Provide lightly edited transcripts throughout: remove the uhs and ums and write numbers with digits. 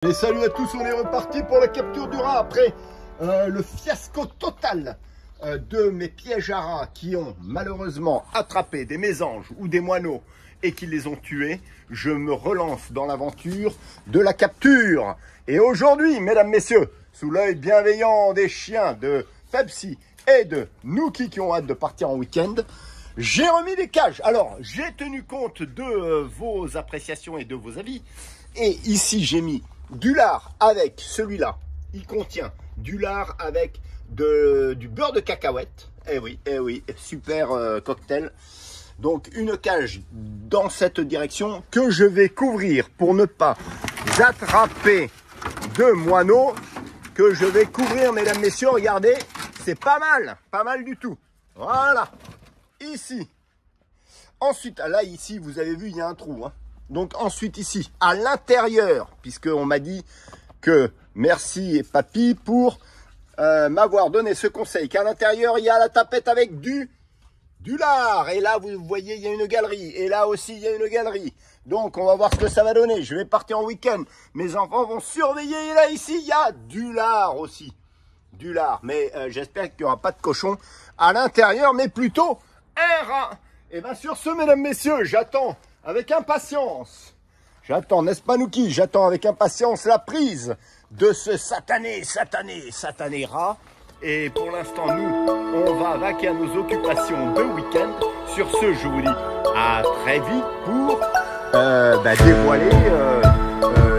Et salut à tous, on est reparti pour la capture du rat après le fiasco total de mes pièges à rats qui ont malheureusement attrapé des mésanges ou des moineaux et qui les ont tués. Je me relance dans l'aventure de la capture. Et aujourd'hui, mesdames, messieurs, sous l'œil bienveillant des chiens de Pepsi et de Nuki qui ont hâte de partir en week-end, j'ai remis des cages. Alors, j'ai tenu compte de vos appréciations et de vos avis. Et ici, j'ai mis du lard avec celui-là. Il contient du lard avec du beurre de cacahuète. Eh oui, super cocktail. Donc une cage dans cette direction que je vais couvrir pour ne pas attraper de moineaux. Que je vais couvrir, mesdames, messieurs. Regardez, c'est pas mal du tout. Voilà, ici. Ensuite, là, ici, vous avez vu, il y a un trou, hein. Donc ensuite ici, à l'intérieur, puisqu'on m'a dit que merci papy pour m'avoir donné ce conseil, qu'à l'intérieur, il y a la tapette avec du lard. Et là, vous voyez, il y a une galerie. Et là aussi, il y a une galerie. Donc, on va voir ce que ça va donner. Je vais partir en week-end. Mes enfants vont surveiller. Et là, ici, il y a du lard aussi. Du lard. Mais j'espère qu'il n'y aura pas de cochon à l'intérieur, mais plutôt un rat. Et bien sur ce, mesdames, messieurs, j'attends avec impatience. J'attends, n'est-ce pas, Nuki? J'attends avec impatience la prise de ce satané rat. Et pour l'instant, nous, on va vaquer à nos occupations de week-end. Sur ce, je vous dis à très vite pour dévoiler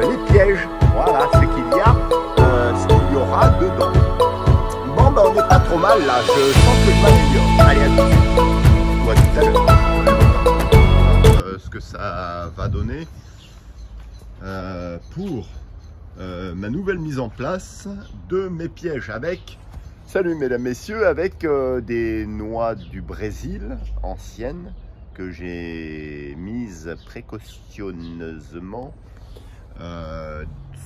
les pièges. Voilà ce qu'il y aura dedans. Bon, on n'est pas trop mal là. Je sens que je m'améliore. Allez, à tout de suite. Ou à tout à l'heure. Ce que ça va donner pour ma nouvelle mise en place de mes pièges avec, salut mesdames, messieurs, avec des noix du Brésil anciennes que j'ai mises précautionneusement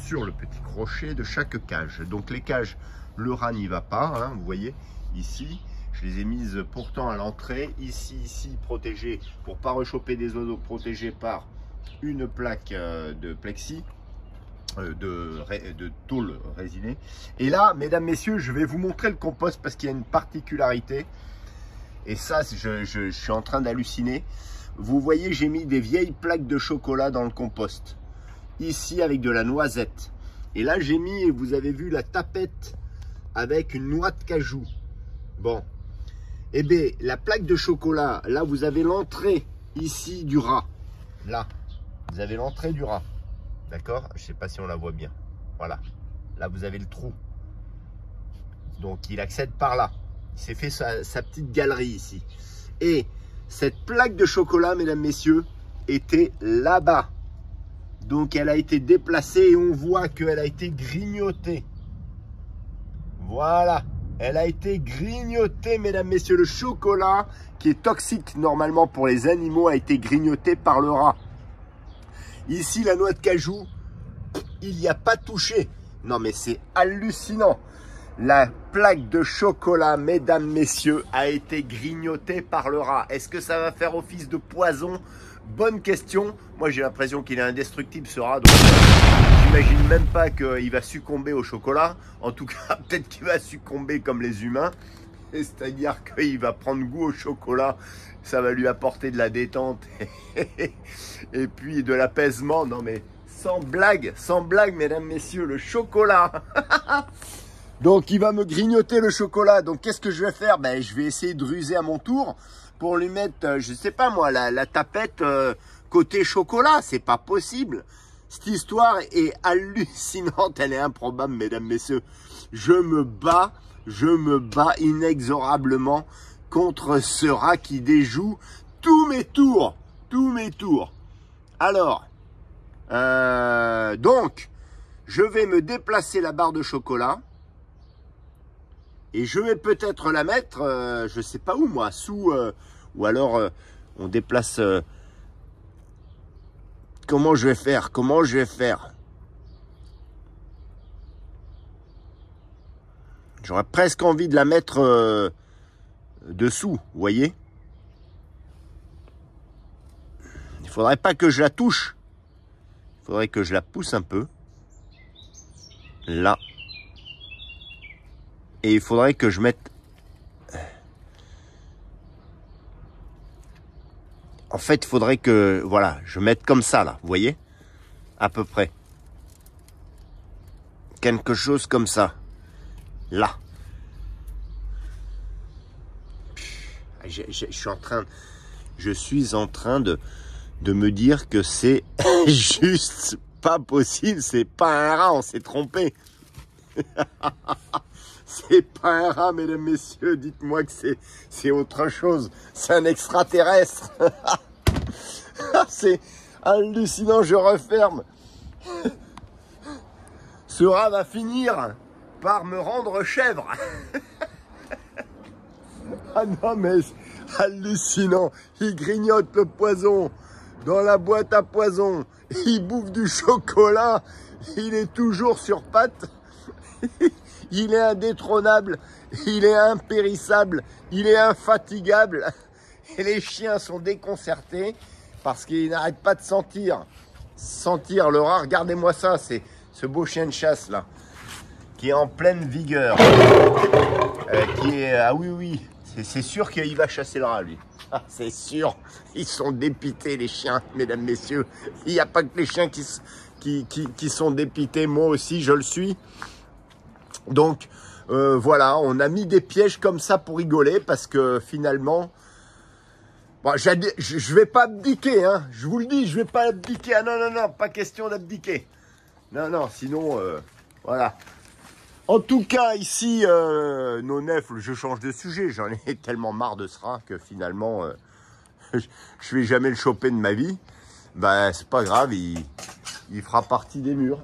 sur le petit crochet de chaque cage. Donc les cages, le rat n'y va pas, hein, vous voyez ici. Je les ai mises pourtant à l'entrée, ici, protégées pour pas rechoper des oiseaux, protégées par une plaque de plexi, de tôle résinée. Et là, mesdames, messieurs, je vais vous montrer le compost parce qu'il y a une particularité. Et ça, je suis en train d'halluciner. Vous voyez, j'ai mis des vieilles plaques de chocolat dans le compost. Ici, avec de la noisette. Et là, j'ai mis, vous avez vu, la tapette avec une noix de cajou. Bon. Eh bien, la plaque de chocolat, là, vous avez l'entrée ici du rat. Là, vous avez l'entrée du rat. D'accord? Je ne sais pas si on la voit bien. Voilà. Là, vous avez le trou. Donc, il accède par là. Il s'est fait sa petite galerie ici. Et cette plaque de chocolat, mesdames, messieurs, était là-bas. Donc, elle a été déplacée et on voit qu'elle a été grignotée. Voilà. Elle a été grignotée, mesdames, messieurs. Le chocolat, qui est toxique normalement pour les animaux, a été grignoté par le rat. Ici, la noix de cajou, il n'y a pas touché. Non, mais c'est hallucinant. La plaque de chocolat, mesdames, messieurs, a été grignotée par le rat. Est-ce que ça va faire office de poison? Bonne question. Moi, j'ai l'impression qu'il est indestructible, ce rat. Donc, j'imagine même pas qu'il va succomber au chocolat. En tout cas, peut-être qu'il va succomber comme les humains. C'est-à-dire qu'il va prendre goût au chocolat. Ça va lui apporter de la détente et puis de l'apaisement. Non, mais sans blague, mesdames, messieurs, le chocolat. Donc, il va me grignoter le chocolat. Donc, qu'est-ce que je vais faire? Ben, je vais essayer de ruser à mon tour pour lui mettre, je sais pas moi, la tapette côté chocolat. C'est pas possible. Cette histoire est hallucinante. Elle est improbable, mesdames, messieurs. Je me bats inexorablement contre ce rat qui déjoue tous mes tours. Alors, donc, je vais me déplacer la barre de chocolat. Et je vais peut-être la mettre, je sais pas où moi, sous, ou alors on déplace, comment je vais faire? J'aurais presque envie de la mettre dessous, vous voyez? Il faudrait pas que je la touche, il faudrait que je la pousse un peu. là. Et il faudrait que je mette... En fait, il faudrait que, voilà, je mette comme ça, là, vous voyez? À peu près. Quelque chose comme ça. Là. Je suis en train de me dire que c'est juste pas possible. C'est pas un rat, on s'est trompé. C'est pas un rat, mesdames, messieurs. Dites-moi que c'est autre chose. C'est un extraterrestre. C'est hallucinant, je referme. Ce rat va finir par me rendre chèvre. Ah non, mais hallucinant. Il grignote le poison dans la boîte à poison. Il bouffe du chocolat. Il est toujours sur pattes. Il est indétrônable. Il est impérissable. Il est infatigable. Et les chiens sont déconcertés parce qu'ils n'arrêtent pas de sentir le rat. Regardez-moi ça, c'est ce beau chien de chasse là, qui est en pleine vigueur. Ah oui, oui. C'est sûr qu'il va chasser le rat, lui. Ah, c'est sûr. Ils sont dépités, les chiens, mesdames, messieurs. Il n'y a pas que les chiens qui sont dépités. Moi aussi, je le suis. Donc, voilà, on a mis des pièges comme ça pour rigoler parce que finalement... Bon, je vais pas abdiquer, hein. Je vous le dis, je vais pas abdiquer. Ah non, non, non, pas question d'abdiquer. Non, non, sinon, voilà. En tout cas, ici, nos nefs, je change de sujet. J'en ai tellement marre de ce rat que finalement, je vais jamais le choper de ma vie. Ben, c'est pas grave, il fera partie des murs.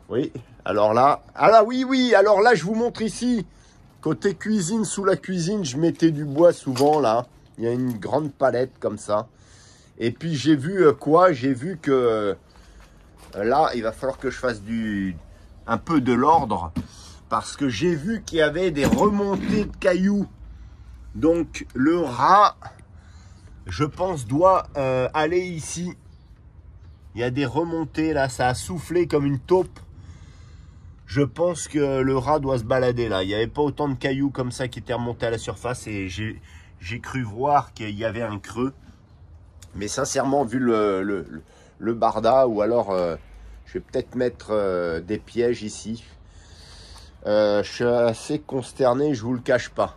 Oui, alors là, ah là, oui, oui, alors là, je vous montre ici. Côté cuisine, sous la cuisine, je mettais du bois souvent, là. Il y a une grande palette comme ça. Et puis, j'ai vu quoi? J'ai vu que là, il va falloir que je fasse un peu de l'ordre parce que j'ai vu qu'il y avait des remontées de cailloux. Donc le rat, je pense, doit aller ici. Il y a des remontées là, ça a soufflé comme une taupe. Je pense que le rat doit se balader là. Il n'y avait pas autant de cailloux comme ça qui étaient remontés à la surface et j'ai cru voir qu'il y avait un creux. Mais sincèrement, vu le barda, ou alors je vais peut-être mettre des pièges ici. Je suis assez consterné, je vous le cache pas.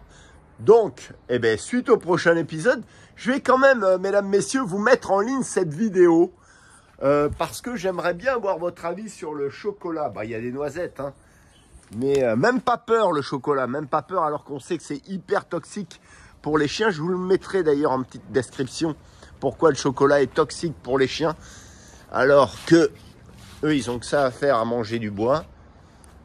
Donc, eh ben, suite au prochain épisode, je vais quand même, mesdames, messieurs, vous mettre en ligne cette vidéo. Parce que j'aimerais bien avoir votre avis sur le chocolat. Bah, il y a des noisettes, hein. Mais même pas peur le chocolat, même pas peur alors qu'on sait que c'est hyper toxique pour les chiens. Je vous le mettrai d'ailleurs en petite description. Pourquoi le chocolat est toxique pour les chiens. Alors que eux, ils ont que ça à faire à manger du bois.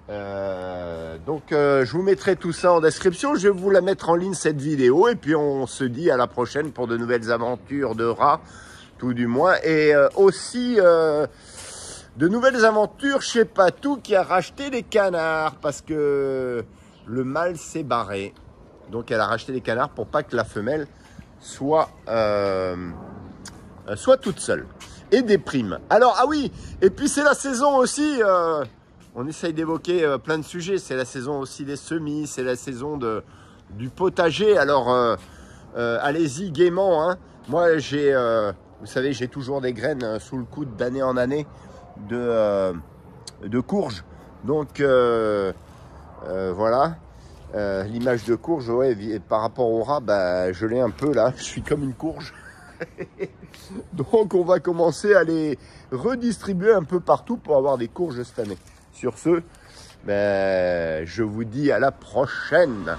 Donc je vous mettrai tout ça en description. Je vais vous la mettre en ligne cette vidéo. Et puis on se dit à la prochaine pour de nouvelles aventures de rats. Tout du moins. Et aussi de nouvelles aventures chez Patou qui a racheté des canards. Parce que le mâle s'est barré. Donc elle a racheté des canards pour pas que la femelle soit toute seule. Et des primes. Alors, ah oui, et puis c'est la saison aussi, on essaye d'évoquer plein de sujets, c'est la saison aussi des semis, c'est la saison du potager, alors allez-y gaiement, hein. Moi j'ai, vous savez, j'ai toujours des graines sous le coude d'année en année de courges, donc voilà, l'image de courge, ouais, par rapport au rat, bah, je l'ai un peu là, je suis comme une courge. Donc on va commencer à les redistribuer un peu partout pour avoir des courges cette année. Sur ce, ben, je vous dis à la prochaine.